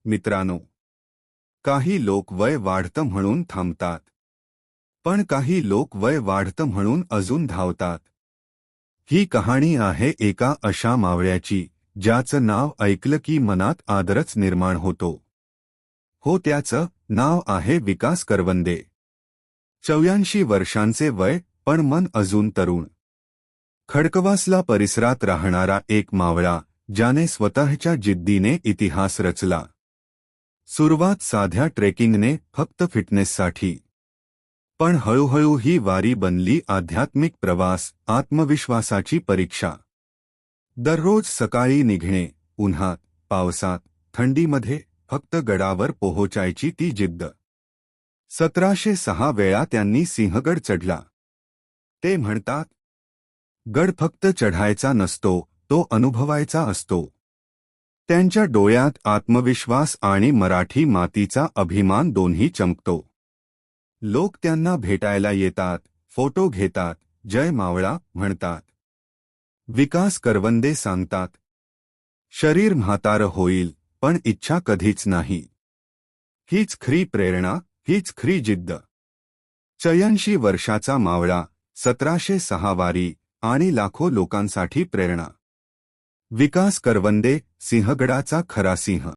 मित्रांनो, काही लोक वय वाढतं म्हणून थांबतात, पण काही लोक वय वाढतं म्हणून अजून धावतात. ही कहाणी आहे एका अशा मावळ्याची ज्याचं नाव ऐकलं की मनात आदरच निर्माण होतो. हो, त्याचं नाव आहे विकास करवंदे. 84 वर्षांचे वय, पण मन अजून तरुण. खडकवासला परिसरात राहणारा एक मावळा, ज्याने स्वतःच्या जिद्दीने इतिहास रचला. सुरुवात साध्या ट्रेकिंगने, फक्त फिटनेससाठी. पण हळूहळू ही वारी बनली आध्यात्मिक प्रवास, आत्मविश्वासाची परीक्षा. दररोज सकाळी निघणे, उन्हात, पावसात, थंडीमध्ये, फक्त गडावर पोहोचायची ती जिद्द. 1706 वेळा त्यांनी सिंहगड चढला. ते म्हणतात, गड फक्त चढायचा नसतो, तो अनुभवायचा असतो. त्यांच्या डोळ्यात आत्मविश्वास आणि मराठी मातीचा अभिमान दोन्ही चमकतो. लोक त्यांना भेटायला येतात, फोटो घेतात, जय मावळा म्हणतात. विकास करवंदे सांगतात, शरीर म्हातारं होईल, पण इच्छा कधीच नाही. हीच खरी प्रेरणा, हीच खरी जिद्द. 84 वर्षाचा मावळा, 1706 वारी आणि लाखो लोकांसाठी प्रेरणा. विकास करवंदे, सिंहगडाचा खरा सिंह.